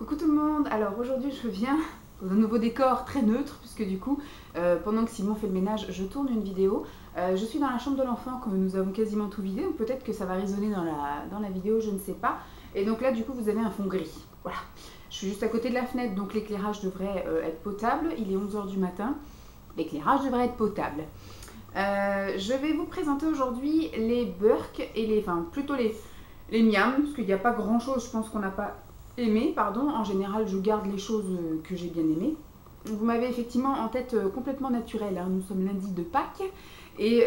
Coucou tout le monde. Alors aujourd'hui je viens dans un nouveau décor très neutre puisque du coup pendant que Simon fait le ménage je tourne une vidéo. Je suis dans la chambre de l'enfant comme nous avons quasiment tout vidé, donc peut-être que ça va résonner dans la vidéo, je ne sais pas. Et donc là du coup vous avez un fond gris, voilà. Je suis juste à côté de la fenêtre donc l'éclairage devrait être potable. Il est 11 h du matin, l'éclairage devrait être potable. Je vais vous présenter aujourd'hui les burks et plutôt les miams, parce qu'il n'y a pas grand chose je pense qu'on n'a pas aimé, pardon. En général je garde les choses que j'ai bien aimées. Vous m'avez effectivement en tête complètement naturelle, hein. Nous sommes lundi de Pâques et,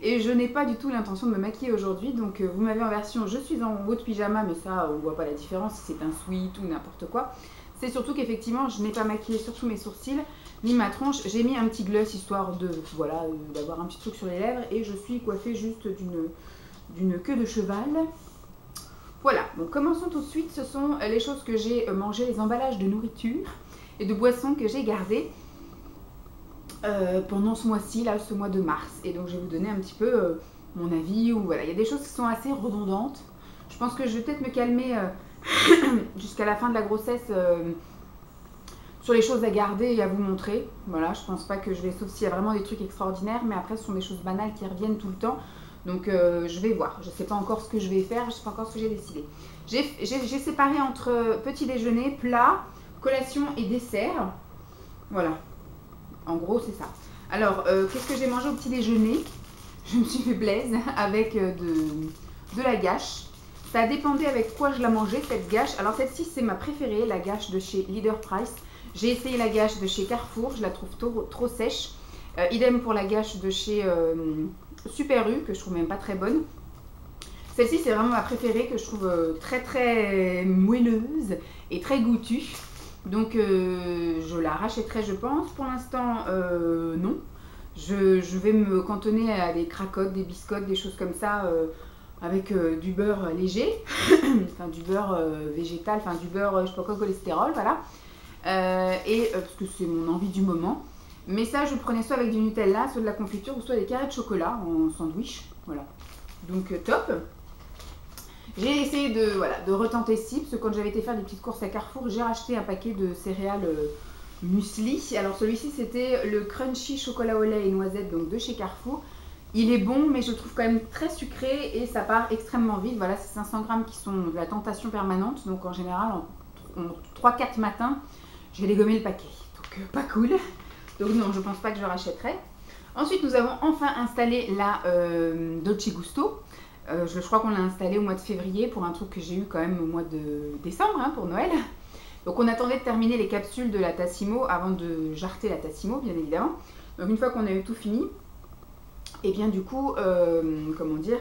et je n'ai pas du tout l'intention de me maquiller aujourd'hui, donc vous m'avez en version je suis en haut de pyjama, mais ça on voit pas la différence si c'est un sweat ou n'importe quoi. C'est surtout qu'effectivement je n'ai pas maquillé surtout mes sourcils ni ma tronche. J'ai mis un petit gloss histoire de voilà d'avoir un petit truc sur les lèvres et je suis coiffée juste d'une queue de cheval. Voilà, donc commençons tout de suite. Ce sont les choses que j'ai mangées, les emballages de nourriture et de boissons que j'ai gardés pendant ce mois-ci, là, ce mois de mars. Et donc je vais vous donner un petit peu mon avis. Ou voilà, il y a des choses qui sont assez redondantes. Je pense que je vais peut-être me calmer jusqu'à la fin de la grossesse sur les choses à garder et à vous montrer. Voilà, je pense pas que je vais, sauf s'il y a vraiment des trucs extraordinaires, mais après ce sont des choses banales qui reviennent tout le temps. Donc je vais voir, je ne sais pas encore ce que je vais faire, je ne sais pas encore ce que j'ai décidé. J'ai séparé entre petit déjeuner, plat, collation et dessert. Voilà, en gros c'est ça. Alors qu'est-ce que j'ai mangé au petit déjeuner? Je me suis fait plaisir avec de la gâche. Ça dépendait avec quoi je la mangeais cette gâche. Alors celle-ci c'est ma préférée, la gâche de chez Leader Price. J'ai essayé la gâche de chez Carrefour, je la trouve trop sèche. Idem pour la gâche de chez Super U, que je trouve même pas très bonne. Celle-ci c'est vraiment ma préférée, que je trouve très moelleuse et très goûtue. Donc je la rachèterai je pense. Pour l'instant non. Je vais me cantonner à des cracottes, des biscottes, des choses comme ça avec du beurre léger, enfin du beurre végétal, enfin du beurre je sais pas quoi, cholestérol, voilà. Parce que c'est mon envie du moment. Mais ça, je prenais soit avec du Nutella, soit de la confiture, ou soit des carrés de chocolat en sandwich. Voilà. Donc top. J'ai essayé de retenter ci, parce que quand j'avais été faire des petites courses à Carrefour, j'ai racheté un paquet de céréales muesli. Alors celui-ci, c'était le crunchy chocolat au lait et noisette, donc de chez Carrefour. Il est bon, mais je le trouve quand même très sucré et ça part extrêmement vite. Voilà, c'est 500 grammes qui sont de la tentation permanente. Donc en général, en 3-4 matins, j'ai dégommé le paquet. Donc pas cool. Donc non, je pense pas que je rachèterai. Ensuite, nous avons enfin installé la Dolce Gusto. Je crois qu'on l'a installée au mois de février pour un truc que j'ai eu quand même au mois de décembre, hein, pour Noël. Donc on attendait de terminer les capsules de la Tassimo avant de jarter la Tassimo, bien évidemment. Donc une fois qu'on a eu tout fini, et bien du coup, comment dire,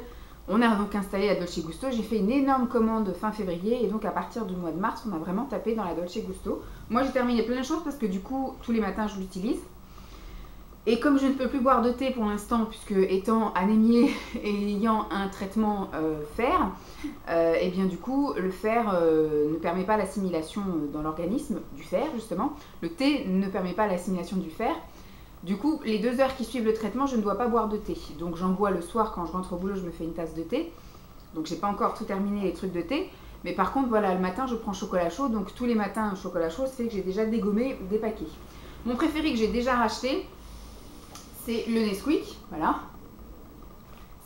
on a donc installé la Dolce Gusto. J'ai fait une énorme commande fin février et donc à partir du mois de mars, on a vraiment tapé dans la Dolce Gusto. Moi j'ai terminé plein de choses parce que du coup, tous les matins je l'utilise. Et comme je ne peux plus boire de thé pour l'instant, puisque étant anémiée et ayant un traitement fer, et bien du coup le fer ne permet pas l'assimilation dans l'organisme du fer justement. Le thé ne permet pas l'assimilation du fer. Du coup, les 2 heures qui suivent le traitement, je ne dois pas boire de thé. Donc j'en bois le soir quand je rentre au boulot, je me fais une tasse de thé. Donc j'ai pas encore tout terminé les trucs de thé. Mais par contre, voilà, le matin, je prends chocolat chaud. Donc tous les matins, chocolat chaud, ça fait que j'ai déjà dégommé des paquets. Mon préféré que j'ai déjà racheté, c'est le Nesquik. Voilà.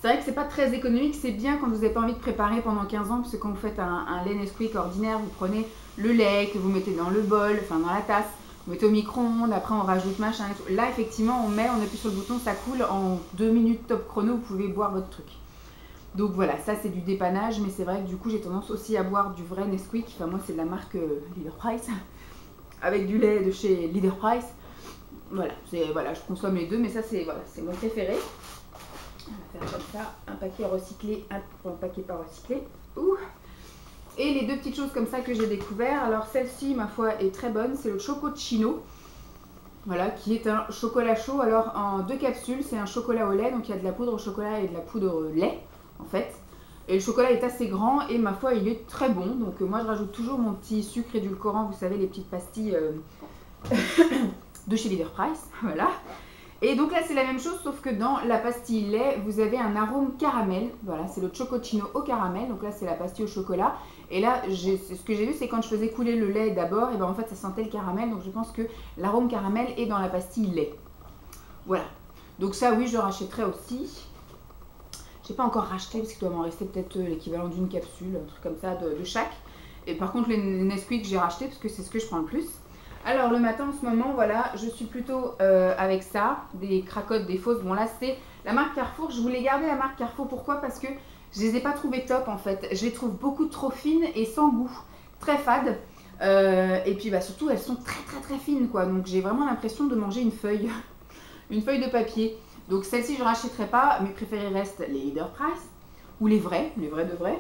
C'est vrai que c'est pas très économique. C'est bien quand vous n'avez pas envie de préparer pendant 15 ans. Parce que quand vous faites un lait Nesquik ordinaire, vous prenez le lait que vous mettez dans le bol, enfin dans la tasse. Vous mettez au micro-ondes, après on rajoute machin et tout. Là effectivement on appuie sur le bouton, ça coule, en 2 minutes top chrono, vous pouvez boire votre truc. Donc voilà, ça c'est du dépannage, mais c'est vrai que du coup j'ai tendance aussi à boire du vrai Nesquik. Enfin moi c'est de la marque Leader Price, avec du lait de chez Leader Price. Voilà, je consomme les deux, mais ça c'est mon préféré. On va faire comme ça, un paquet recyclé, un paquet pas recyclé. Ouh. Et les 2 petites choses comme ça que j'ai découvert. Alors celle-ci, ma foi, est très bonne. C'est le Chococino. Voilà, qui est un chocolat chaud. Alors en 2 capsules, c'est un chocolat au lait. Donc il y a de la poudre au chocolat et de la poudre lait, en fait. Et le chocolat est assez grand et ma foi, il est très bon. Donc moi, je rajoute toujours mon petit sucre édulcorant. Vous savez, les petites pastilles de chez Leader Price. Voilà. Et donc là c'est la même chose sauf que dans la pastille lait vous avez un arôme caramel. Voilà, c'est le Chococino au caramel. Donc là c'est la pastille au chocolat Et là, ce que j'ai vu, c'est quand je faisais couler le lait d'abord, et ben en fait ça sentait le caramel, donc je pense que l'arôme caramel est dans la pastille lait. Voilà. Donc ça, oui, je le rachèterai aussi. J'ai pas encore racheté parce qu'il doit m'en rester peut-être l'équivalent d'une capsule, un truc comme ça de chaque. Et par contre, les Nesquik, j'ai racheté parce que c'est ce que je prends le plus. Alors le matin en ce moment, voilà, je suis plutôt avec ça, des cracottes, des fausses. Bon là c'est la marque Carrefour, je voulais garder la marque Carrefour, pourquoi? Parce que je les ai pas trouvées top en fait. Je les trouve beaucoup trop fines et sans goût, très fades. Et puis bah, surtout elles sont très fines quoi, donc j'ai vraiment l'impression de manger une feuille, une feuille de papier. Donc celle-ci je ne rachèterai pas, mes préférés restent les Leader Price, ou les vrais de vrais.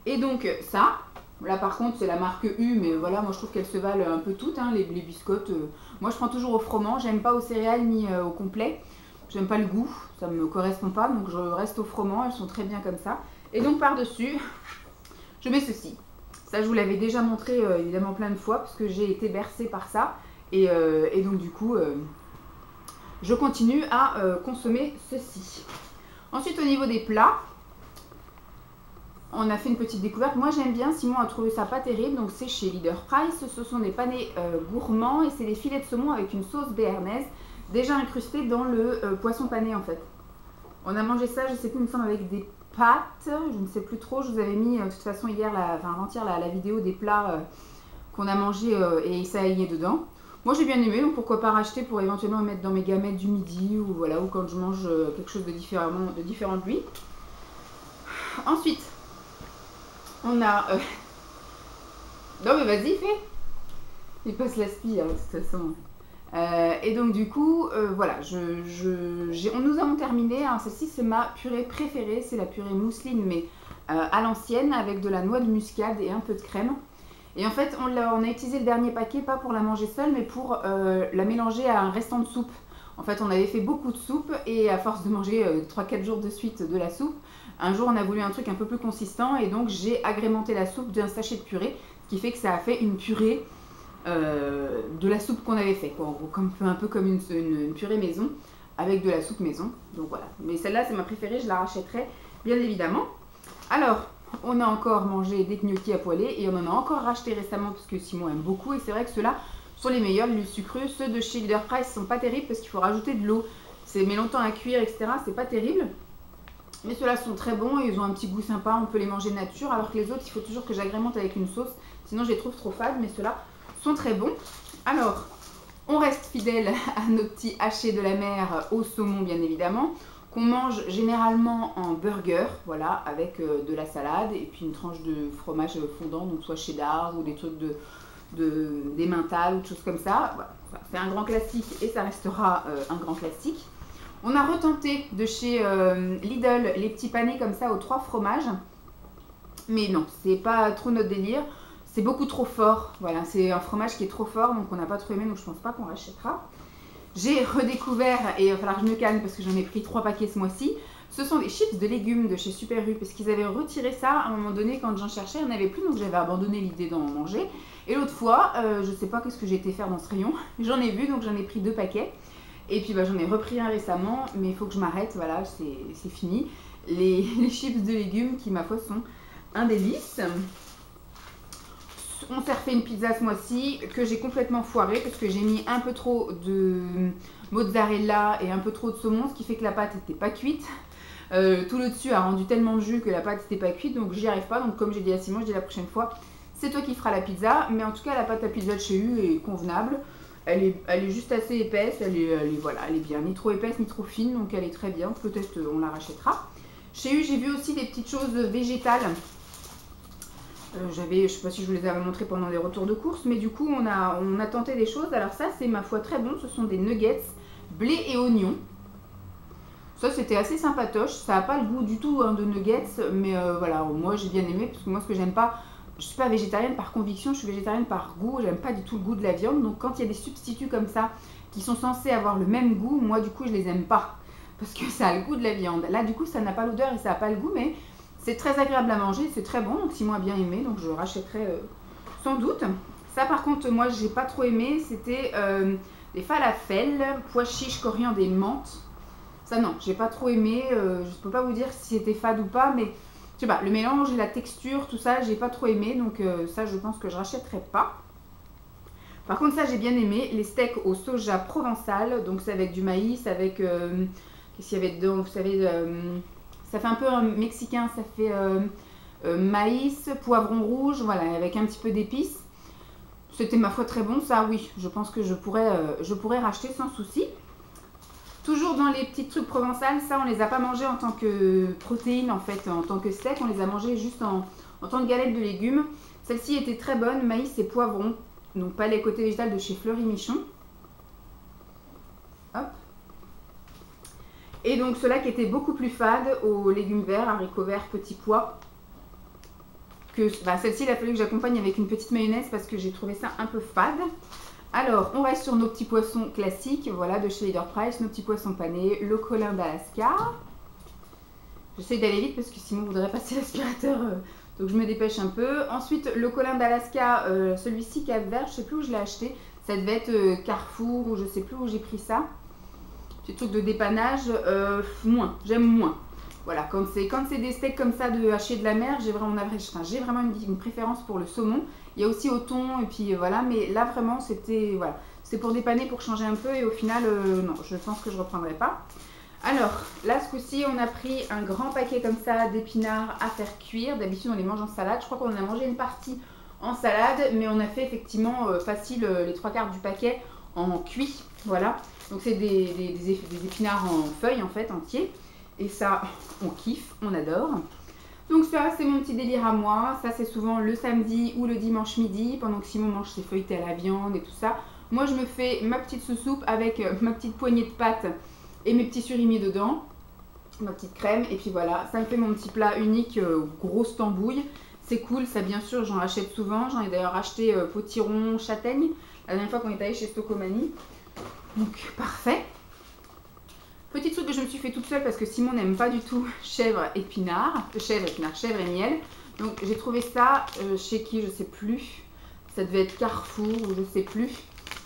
Et donc ça... Là par contre c'est la marque U, mais voilà, moi je trouve qu'elles se valent un peu toutes, hein, les biscottes. Moi je prends toujours au froment, j'aime pas aux céréales ni au complet. J'aime pas le goût, ça me correspond pas, donc je reste au froment, elles sont très bien comme ça. Et donc par dessus, je mets ceci. Ça je vous l'avais déjà montré évidemment plein de fois, parce que j'ai été bercée par ça. Et donc du coup, je continue à consommer ceci. Ensuite au niveau des plats, on a fait une petite découverte. Moi j'aime bien, Simon a trouvé ça pas terrible, donc c'est chez Leader Price. Ce sont des panés gourmands et c'est des filets de saumon avec une sauce béarnaise déjà incrustée dans le poisson pané en fait. On a mangé ça, je sais plus, il me semble avec des pâtes, je ne sais plus trop. Je vous avais mis de toute façon hier, avant-hier, la vidéo des plats qu'on a mangé et ça y est dedans. Moi j'ai bien aimé, donc pourquoi pas racheter pour éventuellement mettre dans mes gamelles du midi ou voilà, ou quand je mange quelque chose de différent de lui. Ensuite, on a... Non mais vas-y, fais. Il passe l'aspi, hein, de toute façon. Et donc du coup, voilà, nous avons terminé. Alors celle-ci, c'est ma purée préférée. C'est la purée mousseline, mais à l'ancienne, avec de la noix de muscade et un peu de crème. Et en fait, on a utilisé le dernier paquet, pas pour la manger seule, mais pour la mélanger à un restant de soupe. En fait, on avait fait beaucoup de soupe et à force de manger 3-4 jours de suite de la soupe, un jour on a voulu un truc un peu plus consistant et donc j'ai agrémenté la soupe d'un sachet de purée, ce qui fait que ça a fait une purée de la soupe qu'on avait fait, quoi, en gros, un peu comme une purée maison avec de la soupe maison. Donc voilà, mais celle-là c'est ma préférée, je la rachèterai bien évidemment. Alors, on a encore mangé des gnocchis à poêler et on en a encore racheté récemment parce que Simon aime beaucoup et c'est vrai que ceux-là sont les meilleurs, les sucreux. Ceux de chez Leader Price sont pas terribles parce qu'il faut rajouter de l'eau, c'est met longtemps à cuire, etc. C'est pas terrible. Mais ceux-là sont très bons et ils ont un petit goût sympa, on peut les manger nature, alors que les autres, il faut toujours que j'agrémente avec une sauce, sinon je les trouve trop fades, mais ceux-là sont très bons. Alors, on reste fidèle à nos petits hachés de la mer au saumon, bien évidemment, qu'on mange généralement en burger, voilà, avec de la salade et puis une tranche de fromage fondant, donc soit cheddar ou des trucs des mentales ou des choses comme ça. Voilà. C'est un grand classique et ça restera un grand classique. On a retenté de chez Lidl les petits panés comme ça aux 3 fromages. Mais non, c'est pas trop notre délire. C'est beaucoup trop fort. Voilà, c'est un fromage qui est trop fort, donc on n'a pas trop aimé, donc je pense pas qu'on rachètera. J'ai redécouvert, et il va falloir que je me calme parce que j'en ai pris 3 paquets ce mois-ci. Ce sont des chips de légumes de chez Super U, parce qu'ils avaient retiré ça à un moment donné quand j'en cherchais, il n'y en avait plus, donc j'avais abandonné l'idée d'en manger. Et l'autre fois, je sais pas qu'est-ce que j'ai été faire dans ce rayon, j'en ai vu, donc j'en ai pris 2 paquets. Et puis bah, j'en ai repris un récemment, mais il faut que je m'arrête, voilà, c'est fini. Les chips de légumes qui, ma foi, sont un délice. On s'est refait une pizza ce mois-ci que j'ai complètement foirée parce que j'ai mis un peu trop de mozzarella et un peu trop de saumon, ce qui fait que la pâte n'était pas cuite. Tout le dessus a rendu tellement de jus que la pâte n'était pas cuite, donc j'y arrive pas. Donc comme j'ai dit à Simon, je dis la prochaine fois, c'est toi qui feras la pizza. Mais en tout cas, la pâte à pizza de chez U est convenable. Elle est juste assez épaisse, voilà, elle est bien, ni trop épaisse ni trop fine, donc elle est très bien. Peut-être on la rachètera. Chez U, j'ai vu aussi des petites choses végétales. Je ne sais pas si je vous les avais montrées pendant les retours de course, mais du coup on a tenté des choses. Alors ça c'est ma foi très bon, ce sont des nuggets blé et oignon. Ça c'était assez sympatoche, ça n'a pas le goût du tout hein, de nuggets, mais voilà, moi j'ai bien aimé, parce que moi ce que j'aime pas, je suis pas végétarienne par conviction, je suis végétarienne par goût, j'aime pas du tout le goût de la viande, donc quand il y a des substituts comme ça, qui sont censés avoir le même goût, moi du coup je les aime pas, parce que ça a le goût de la viande. Là du coup ça n'a pas l'odeur et ça n'a pas le goût, mais c'est très agréable à manger, c'est très bon, donc Simon a bien aimé, donc je rachèterai sans doute. Ça par contre, moi j'ai pas trop aimé, c'était des falafels, pois chiches, coriandre et menthe. Ça non, j'ai pas trop aimé, je peux pas vous dire si c'était fade ou pas, mais je sais pas, le mélange et la texture, tout ça, j'ai pas trop aimé. Donc ça, je pense que je rachèterai pas. Par contre, ça, j'ai bien aimé. Les steaks au soja provençal. Donc c'est avec du maïs, avec... qu'est-ce qu'il y avait dedans? Vous savez, ça fait un peu mexicain. Ça fait maïs, poivron rouge, voilà, avec un petit peu d'épices. C'était ma foi très bon, ça oui, je pense que je pourrais racheter sans souci. Toujours dans les petits trucs provençaux, ça on les a pas mangés en tant que protéines en fait, en tant que steak, on les a mangés juste en tant que galette de légumes. Celle-ci était très bonne, maïs et poivron, donc pas les côtés végétal de chez Fleury Michon. Hop. Et donc ceux-là qui étaient beaucoup plus fades aux légumes verts, haricots verts, petits pois. Celle-ci, il a fallu que j'accompagne avec une petite mayonnaise parce que j'ai trouvé ça un peu fade. Alors, on reste sur nos petits poissons classiques, voilà, de chez Leader Price, nos petits poissons panés, le colin d'Alaska. J'essaie d'aller vite parce que sinon, on voudrait passer l'aspirateur, donc je me dépêche un peu. Ensuite, le colin d'Alaska, celui-ci Cap Vert, je sais plus où je l'ai acheté. Ça devait être Carrefour ou je sais plus où j'ai pris ça. Petit truc de dépannage, j'aime moins. Voilà, quand c'est des steaks comme ça de haché de la mer, j'ai vraiment une préférence pour le saumon. Il y a aussi au thon et puis voilà, mais là vraiment c'était voilà, c'est pour dépanner, pour changer un peu et au final non, je pense que je ne reprendrai pas. Alors là ce coup-ci on a pris un grand paquet comme ça d'épinards à faire cuire. D'habitude on les mange en salade, je crois qu'on en a mangé une partie en salade, mais on a fait effectivement facile les 3/4 du paquet en cuit. Voilà, donc c'est des épinards en feuilles en fait, entiers. Et ça, on kiffe, on adore. Donc ça, c'est mon petit délire à moi. Ça, c'est souvent le samedi ou le dimanche midi, pendant que Simon mange ses feuilletés à la viande et tout ça. Moi, je me fais ma petite soupe avec ma petite poignée de pâtes et mes petits surimi dedans. Ma petite crème. Et puis voilà, ça me fait mon petit plat unique, grosse tambouille. C'est cool, ça bien sûr, j'en achète souvent. J'en ai d'ailleurs acheté potiron, châtaigne, la dernière fois qu'on est allé chez Stocomanie. Donc, parfait. Petit truc que je me suis fait toute seule parce que Simon n'aime pas du tout chèvre et miel. Donc j'ai trouvé ça chez qui, je sais plus. Ça devait être Carrefour ou je sais plus.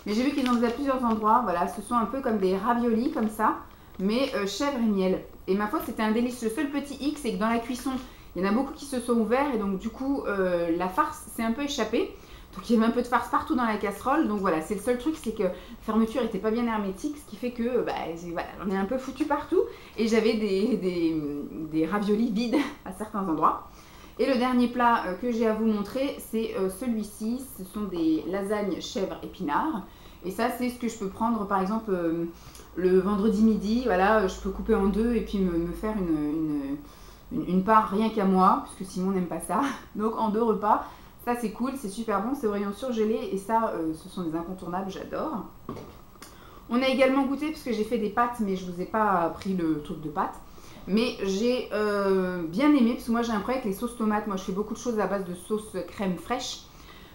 Mais j'ai vu qu'ils en faisaient à plusieurs endroits. Voilà, ce sont un peu comme des raviolis comme ça, mais chèvre et miel. Et ma foi, c'était un délice. Le seul petit hic, c'est que dans la cuisson, il y en a beaucoup qui se sont ouverts et donc du coup, la farce s'est un peu échappée. Donc il y avait un peu de farce partout dans la casserole. Donc voilà, c'est le seul truc, c'est que la fermeture n'était pas bien hermétique, ce qui fait que voilà, on est un peu foutu partout. Et j'avais des raviolis vides à certains endroits. Et le dernier plat que j'ai à vous montrer, c'est celui-ci. Ce sont des lasagnes chèvre épinards. Et ça, c'est ce que je peux prendre par exemple le vendredi midi. Voilà, je peux couper en deux et puis me faire une part rien qu'à moi, puisque Simon n'aime pas ça. Donc en 2 repas. Ça c'est cool, c'est super bon, c'est au rayon surgelé et ça ce sont des incontournables, j'adore. On a également goûté, parce que j'ai fait des pâtes mais je vous ai pas pris le truc de pâtes. Mais j'ai bien aimé, parce que moi j'ai un problème avec les sauces tomates. Moi je fais beaucoup de choses à base de sauce crème fraîche.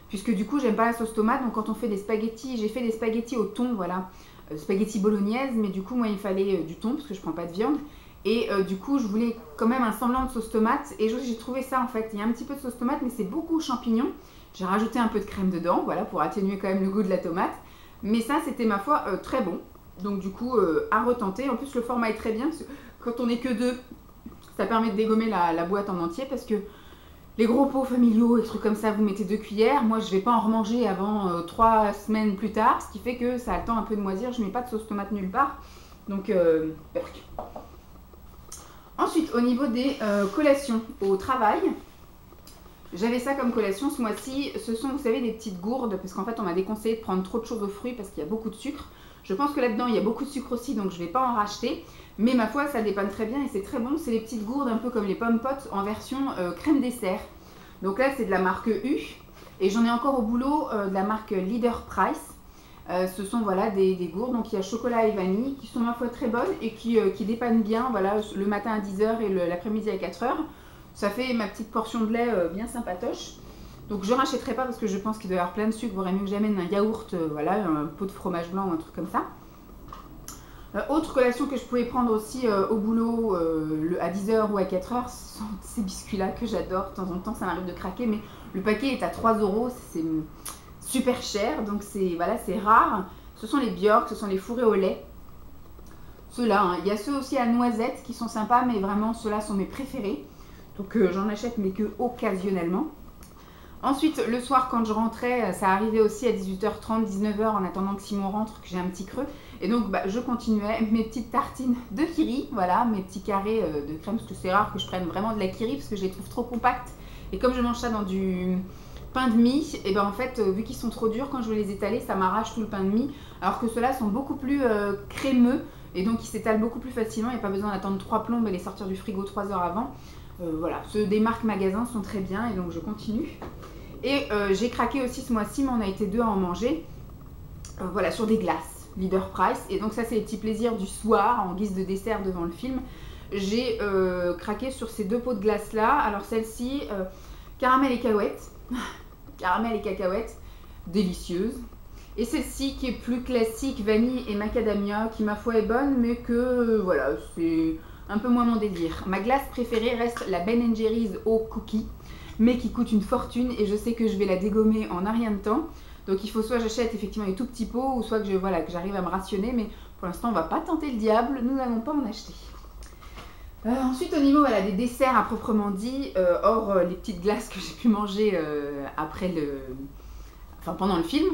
Puisque du coup j'aime pas la sauce tomate, donc quand on fait des spaghettis, j'ai fait des spaghettis au thon, voilà. Spaghettis bolognaise, mais du coup moi il fallait du thon, parce que je prends pas de viande. Et du coup, je voulais quand même un semblant de sauce tomate. Et j'ai trouvé ça en fait. Il y a un petit peu de sauce tomate, mais c'est beaucoup champignons. J'ai rajouté un peu de crème dedans, voilà, pour atténuer quand même le goût de la tomate. Mais ça, c'était ma foi très bon. Donc du coup, à retenter. En plus, le format est très bien. Parce que quand on n'est que 2, ça permet de dégommer la boîte en entier. Parce que les gros pots familiaux et trucs comme ça, vous mettez 2 cuillères. Moi, je ne vais pas en remanger avant 3 semaines plus tard. Ce qui fait que ça a le temps un peu de moisir. Je ne mets pas de sauce tomate nulle part. Donc, ensuite, au niveau des collations au travail, j'avais ça comme collation ce mois-ci. Ce sont, vous savez, des petites gourdes, parce qu'en fait, on m'a déconseillé de prendre trop de choses aux fruits parce qu'il y a beaucoup de sucre. Je pense que là-dedans, il y a beaucoup de sucre aussi, donc je ne vais pas en racheter. Mais ma foi, ça dépanne très bien et c'est très bon. C'est les petites gourdes un peu comme les pommes potes en version crème dessert. Donc là, c'est de la marque U. Et j'en ai encore au boulot de la marque Leader Price. Ce sont voilà, des gourdes, donc il y a chocolat et vanille qui sont ma foi très bonnes et qui dépannent bien, voilà, le matin à 10 h et l'après-midi à 4 h. Ça fait ma petite portion de lait bien sympatoche. Donc je ne rachèterai pas parce que je pense qu'il doit y avoir plein de sucre. Il vaudrait mieux que j'amène un yaourt, voilà, un pot de fromage blanc ou un truc comme ça. Autre collation que je pouvais prendre aussi au boulot à 10 h ou à 4 h, ce sont ces biscuits-là que j'adore. De temps en temps, ça m'arrive de craquer, mais le paquet est à 3 €. C'est super cher, donc c'est voilà, c'est rare. Ce sont les Bjork, ce sont les fourrés au lait. Ceux-là, hein. Il y a ceux aussi à noisettes qui sont sympas, mais vraiment ceux-là sont mes préférés. Donc j'en achète mais que occasionnellement. Ensuite, le soir, quand je rentrais, ça arrivait aussi à 18h30, 19h, en attendant que Simon rentre, que j'ai un petit creux. Et donc, je continuais mes petites tartines de Kiri, voilà, mes petits carrés de crème, parce que c'est rare que je prenne vraiment de la Kiri, parce que je les trouve trop compactes. Et comme je mange ça dans du pain de mie, et ben en fait, vu qu'ils sont trop durs, quand je veux les étaler, ça m'arrache tout le pain de mie. Alors que ceux-là sont beaucoup plus crémeux, et donc ils s'étalent beaucoup plus facilement. Il n'y a pas besoin d'attendre 3 plombes et les sortir du frigo 3 heures avant. Voilà, ceux des marques magasins sont très bien, et donc je continue. Et j'ai craqué aussi ce mois-ci, mais on a été 2 à en manger. Voilà, sur des glaces, Leader Price. Et donc ça, c'est les petits plaisirs du soir, en guise de dessert devant le film. J'ai craqué sur ces 2 pots de glace-là. Alors celle-ci, caramel et cacahuètes. Caramel et cacahuètes, délicieuse. Et celle-ci qui est plus classique, vanille et macadamia, qui ma foi est bonne, mais que voilà, c'est un peu moins mon délire. Ma glace préférée reste la Ben & Jerry's au cookie, mais qui coûte une fortune et je sais que je vais la dégommer en un rien de temps. Donc il faut soit j'achète effectivement les tout petits pots, ou soit que j'arrive à me rationner, mais pour l'instant on va pas tenter le diable, nous n'allons pas en acheter. Ensuite au niveau des desserts à proprement dit, hors les petites glaces que j'ai pu manger pendant le film.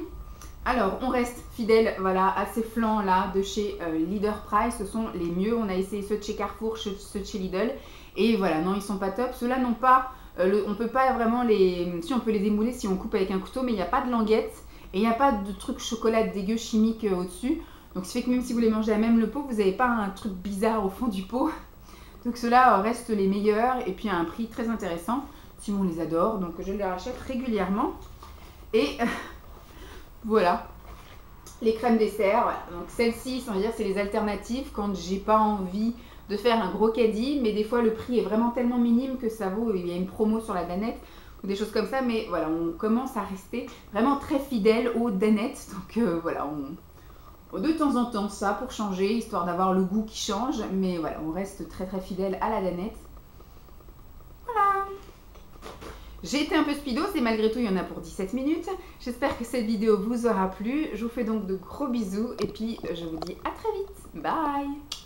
Alors on reste fidèle à ces flancs là de chez Leader Price, ce sont les mieux. On a essayé ceux de chez Carrefour, ceux de chez Lidl, et voilà, non ils sont pas top. Ceux-là n'ont pas... on peut pas vraiment si on peut les démouler si on coupe avec un couteau, mais il n'y a pas de languette et il n'y a pas de truc chocolat dégueu chimique au-dessus. Donc ce fait que même si vous les mangez à même le pot, vous n'avez pas un truc bizarre au fond du pot. Donc ceux-là restent les meilleurs et puis à un prix très intéressant. Simon les adore, donc je les rachète régulièrement. Et voilà, les crèmes dessert. Voilà. Donc celles-ci, sans dire, c'est les alternatives quand j'ai pas envie de faire un gros caddie, mais des fois le prix est vraiment tellement minime que ça vaut, il y a une promo sur la danette ou des choses comme ça, mais voilà, on commence à rester vraiment très fidèle aux danettes. Donc voilà, de temps en temps ça pour changer, histoire d'avoir le goût qui change, mais voilà, on reste très très fidèle à la danette. Voilà. J'ai été un peu speedos et malgré tout il y en a pour 17 minutes. J'espère que cette vidéo vous aura plu. Je vous fais donc de gros bisous et puis je vous dis à très vite. Bye.